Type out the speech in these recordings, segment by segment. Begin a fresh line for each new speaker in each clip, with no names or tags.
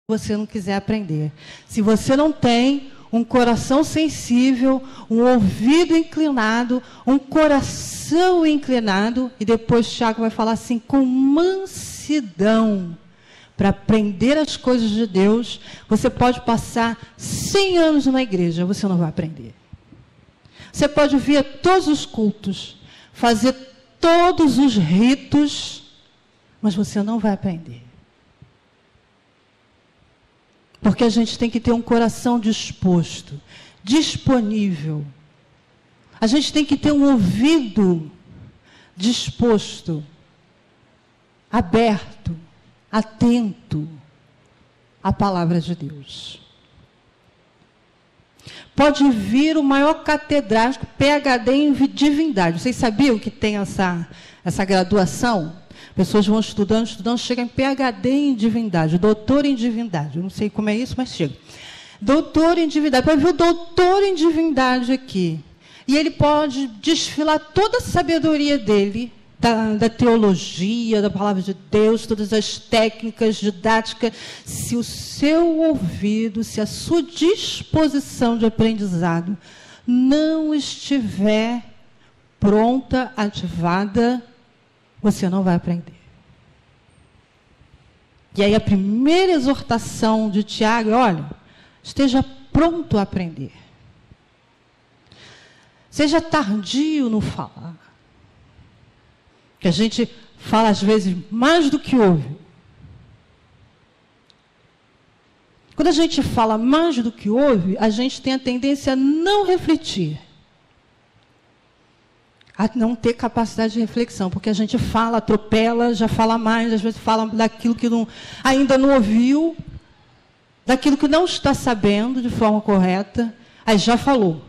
você não quiser aprender. Se você não tem um coração sensível, um ouvido inclinado, um coração inclinado, e depois Tiago vai falar assim, com mansidão, para aprender as coisas de Deus, você pode passar 100 anos numa igreja, você não vai aprender. Você pode vir a todos os cultos, fazer todos os ritos, mas você não vai aprender. Porque a gente tem que ter um coração disposto, disponível. A gente tem que ter um ouvido disposto, aberto, atento à palavra de Deus. Pode vir o maior catedrático, PhD em divindade. Vocês sabiam que tem essa graduação? Pessoas vão estudando, chegam em PhD em divindade, doutor em divindade. Eu não sei como é isso, mas chega. Doutor em divindade. Vai ver o doutor em divindade aqui. E ele pode desfilar toda a sabedoria dele, da teologia, da palavra de Deus, todas as técnicas didáticas. Se o seu ouvido, se a sua disposição de aprendizado não estiver pronta, ativada, você não vai aprender. E aí a primeira exortação de Tiago é, olha, esteja pronto a aprender. Seja tardio no falar. Que a gente fala às vezes mais do que ouve. Quando a gente fala mais do que ouve, a gente tem a tendência a não refletir. A não ter capacidade de reflexão, porque a gente fala, atropela, já fala mais, às vezes fala daquilo que ainda não ouviu, daquilo que não está sabendo de forma correta, aí já falou.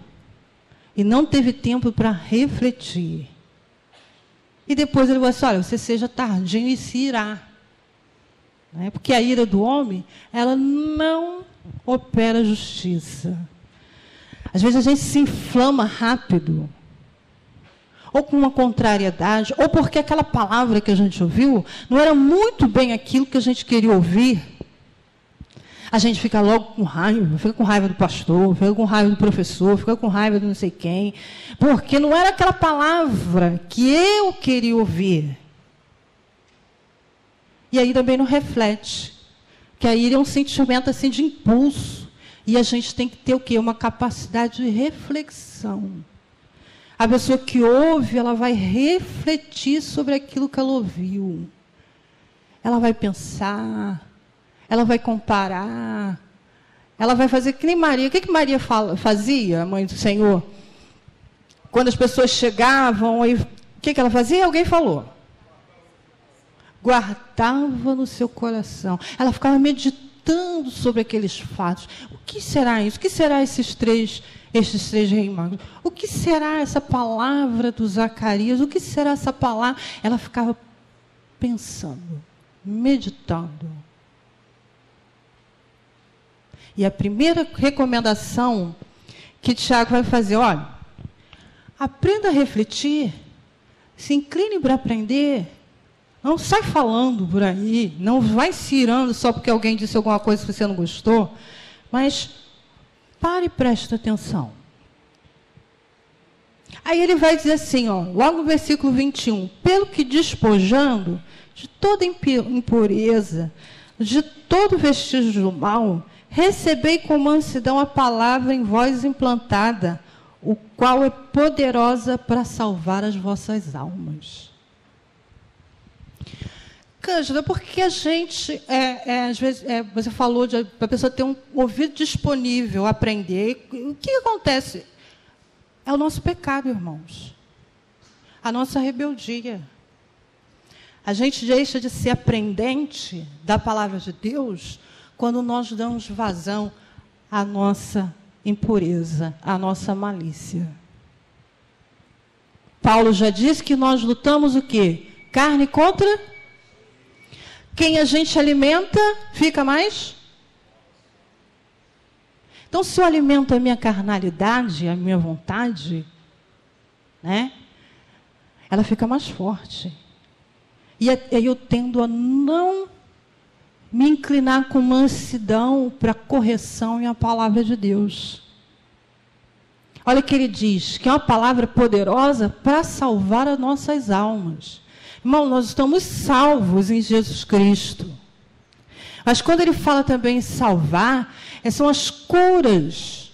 E não teve tempo para refletir. E depois ele vai assim, olha, você seja tardio e se irá. Né? Porque a ira do homem, ela não opera justiça. Às vezes a gente se inflama rápido, ou com uma contrariedade, ou porque aquela palavra que a gente ouviu não era muito bem aquilo que a gente queria ouvir. A gente fica logo com raiva, fica com raiva do pastor, fica com raiva do professor, fica com raiva de não sei quem, porque não era aquela palavra que eu queria ouvir. E aí também não reflete, que a ira é um sentimento assim de impulso, e a gente tem que ter o quê? Uma capacidade de reflexão. A pessoa que ouve, ela vai refletir sobre aquilo que ela ouviu. Ela vai pensar, ela vai comparar, ela vai fazer que nem Maria. O que Maria fazia, mãe do Senhor? Quando as pessoas chegavam, aí, o que ela fazia? Alguém falou. Guardava no seu coração. Ela ficava meditando sobre aqueles fatos. O que será isso? O que será esses três reis magos? O que será essa palavra do Zacarias? O que será essa palavra? Ela ficava pensando, meditando. E a primeira recomendação que Tiago vai fazer, olha, aprenda a refletir, se incline para aprender, não sai falando por aí, não vai se irando só porque alguém disse alguma coisa que você não gostou, mas pare e preste atenção. Aí ele vai dizer assim, ó, logo no versículo 21, pelo que despojando de toda impureza, de todo vestígio do mal, recebei com mansidão a palavra em vós implantada, o qual é poderosa para salvar as vossas almas. Cândida, porque a gente, às vezes, você falou de a pessoa ter um ouvido disponível, aprender. O que acontece? É o nosso pecado, irmãos. A nossa rebeldia. A gente deixa de ser aprendente da palavra de Deus quando nós damos vazão à nossa impureza, à nossa malícia. Paulo já disse que nós lutamos o quê? Carne contra? Quem a gente alimenta, fica mais? Então, se eu alimento a minha carnalidade, a minha vontade, né, ela fica mais forte. E aí eu tendo a não me inclinar com mansidão para a correção e a palavra de Deus. Olha que ele diz, que é uma palavra poderosa para salvar as nossas almas. Irmão, nós estamos salvos em Jesus Cristo. Mas quando ele fala também em salvar, são as curas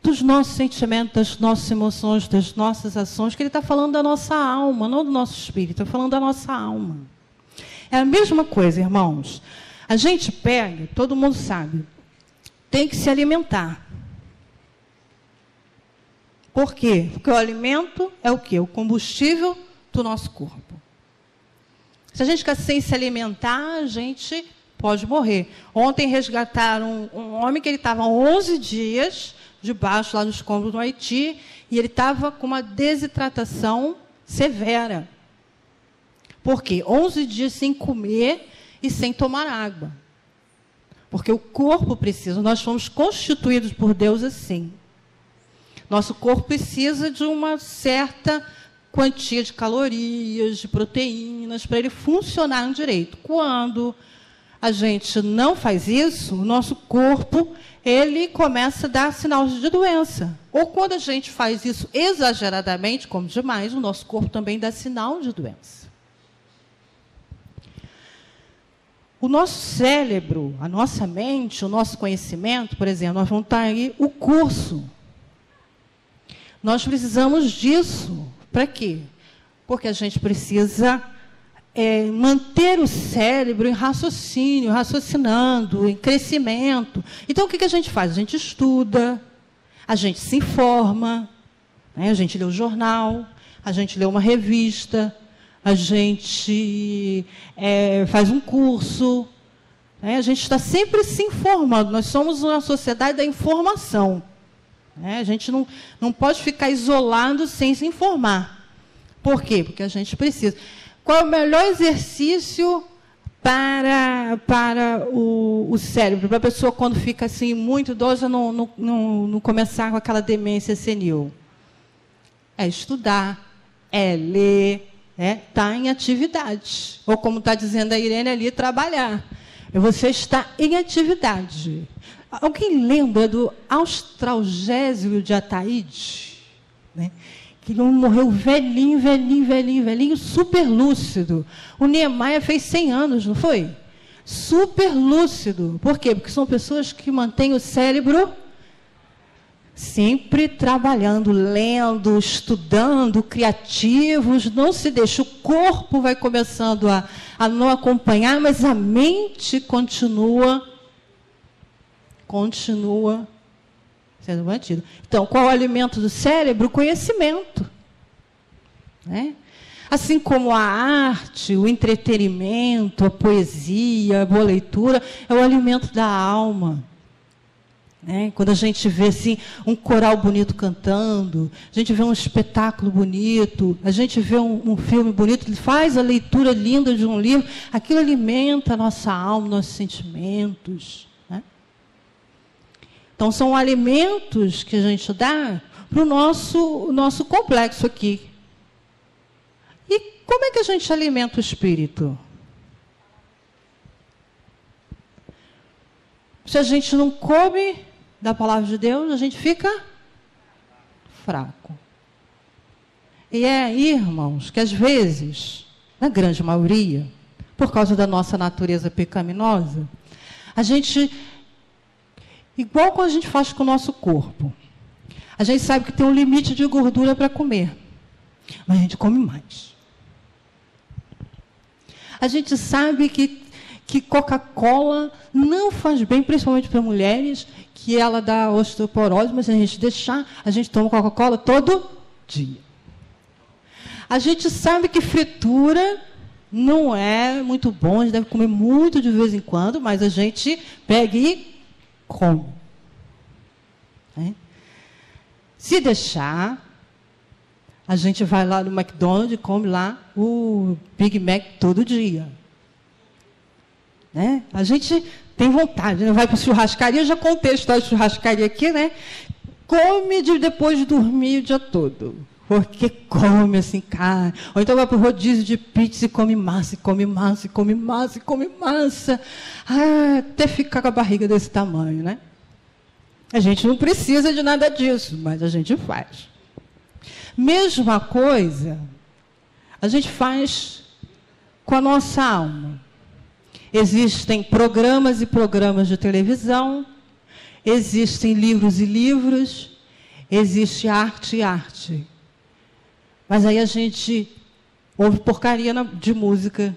dos nossos sentimentos, das nossas emoções, das nossas ações, que ele está falando da nossa alma, não do nosso espírito, está falando da nossa alma. É a mesma coisa, irmãos. A gente pega, todo mundo sabe, tem que se alimentar. Por quê? Porque o alimento é o quê? O combustível do nosso corpo. Se a gente ficar sem se alimentar, a gente pode morrer. Ontem resgataram um homem que ele estava 11 dias debaixo lá nos escombros do Haiti e ele estava com uma desidratação severa. Por quê? 11 dias sem comer e sem tomar água. Porque o corpo precisa, nós fomos constituídos por Deus assim. Nosso corpo precisa de uma certa quantia de calorias, de proteínas, para ele funcionar direito. Quando a gente não faz isso, o nosso corpo, ele começa a dar sinais de doença. Ou quando a gente faz isso exageradamente, como demais, o nosso corpo também dá sinal de doença. O nosso cérebro, a nossa mente, o nosso conhecimento, por exemplo, nós vamos estar aí o curso. Nós precisamos disso. Para quê? Porque a gente precisa manter o cérebro em raciocínio, raciocinando, em crescimento. Então, o que a gente faz? A gente estuda, a gente se informa, né? A gente lê o jornal, a gente lê uma revista, a gente faz um curso, né? A gente está sempre se informando. Nós somos uma sociedade da informação. A gente não pode ficar isolado sem se informar. Por quê? Porque a gente precisa. Qual é o melhor exercício para o cérebro? Para a pessoa, quando fica assim, muito idosa, não começar com aquela demência senil? É estudar, é ler, estar em atividade. Ou, como está dizendo a Irene ali, trabalhar. Você está em atividade. Alguém lembra do Australgésio de Ataíde? Né? Que ele morreu velhinho, super lúcido. O Niemeyer fez 100 anos, não foi? Super lúcido. Por quê? Porque são pessoas que mantêm o cérebro sempre trabalhando, lendo, estudando, criativos, não se deixa. O corpo vai começando a não acompanhar, mas a mente continua sendo mantido. Então, qual é o alimento do cérebro? O conhecimento. Né? Assim como a arte, o entretenimento, a poesia, a boa leitura, é o alimento da alma. Né? Quando a gente vê assim, um coral bonito cantando, a gente vê um espetáculo bonito, a gente vê um filme bonito, ele faz a leitura linda de um livro, aquilo alimenta a nossa alma, nossos sentimentos. Então, são alimentos que a gente dá para o nosso complexo aqui. E como é que a gente alimenta o espírito? Se a gente não come da palavra de Deus, a gente fica fraco. E é aí, irmãos, que às vezes, na grande maioria, por causa da nossa natureza pecaminosa, a gente... Igual quando a gente faz com o nosso corpo. A gente sabe que tem um limite de gordura para comer. Mas a gente come mais. A gente sabe que Coca-Cola não faz bem, principalmente para mulheres, que ela dá osteoporose, mas se a gente deixar, a gente toma Coca-Cola todo dia. A gente sabe que fritura não é muito bom, a gente deve comer muito de vez em quando, mas a gente pega e come. Se deixar, a gente vai lá no McDonald's e come lá o Big Mac todo dia. A gente tem vontade, vai para a churrascaria, eu já contei a história de churrascaria aqui, né? Come depois de dormir o dia todo. Porque come assim, carne. Ou então vai para o rodízio de pizza e come massa, e come massa, e come massa, e come massa. Até ficar com a barriga desse tamanho, né? A gente não precisa de nada disso, mas a gente faz. Mesma coisa, a gente faz com a nossa alma. Existem programas e programas de televisão, existem livros e livros, existe arte e arte. Mas aí a gente ouve porcaria de música,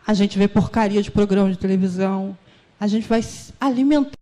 a gente vê porcaria de programa de televisão, a gente vai se alimentar